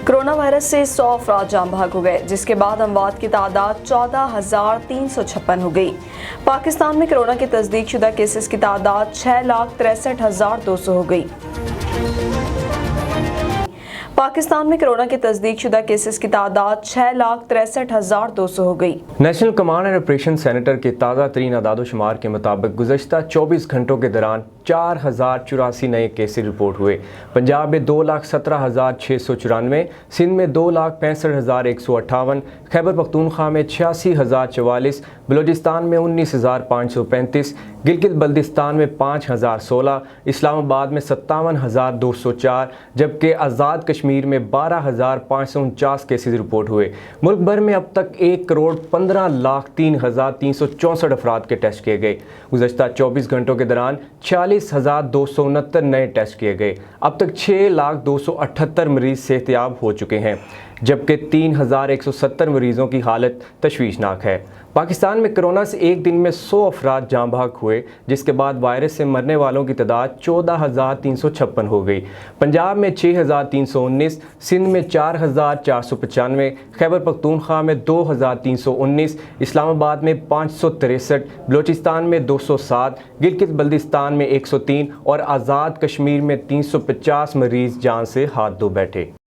Corona virus سے 100 افراد جاں بحق ہو گئے، جس کے بعد اموات کی تعداد 14,356 ہو گئی۔ پاکستان میں کرونا کے تصدیق شدہ کیسز کی تعداد 6,63,200 ہو گئی۔ پاکستان میں کرونا کے تصدیق شدہ کیسز کی تعداد 6,63,200 ہو گئی۔ National command and operation centre کے تازہ ترین اعداد و شمار کے مطابق گزشتہ 24 گھنٹوں کے دوران 4,084 نئے کیسز رپورٹ ہوئے۔ پنجاب میں 2,17,694، سندھ میں 2,65,158، خیبر پختونخوا میں 86,044، بلوچستان میں 19,535، گلگت بلتستان میں 5,016، اسلام آباد میں 57,204، جبکہ آزاد کشمیر میں 12,549 کیسز رپورٹ ہوئے۔ ملک بھر میں اب تک 1,15,03,364 افراد کے ٹیسٹ کیے گئے۔ گزشتہ 24 گھنٹوں کے دوران 46,269 نئے ٹیسٹ کیے گئے۔ اب تک 6,02,78 مریض صحت یاب ہو چکے ہیں، جبکہ 3,170 مریضوں کی حالت تشویشناک ہے۔ پاکستان میں کرونا سے ایک دن میں 100 افراد جاں بحق ہوئے، جس کے بعد وائرس سے مرنے والوں کی تعداد 14,356 ہو گئی۔ پنجاب میں 6,319، سندھ میں 4,495، خیبر پختونخوا میں 2,319، اسلام آباد میں 563، بلوچستان میں 207، گلگت بلتستان میں 103 اور آزاد کشمیر میں 350 مریض جان سے ہاتھ دھو بیٹھے۔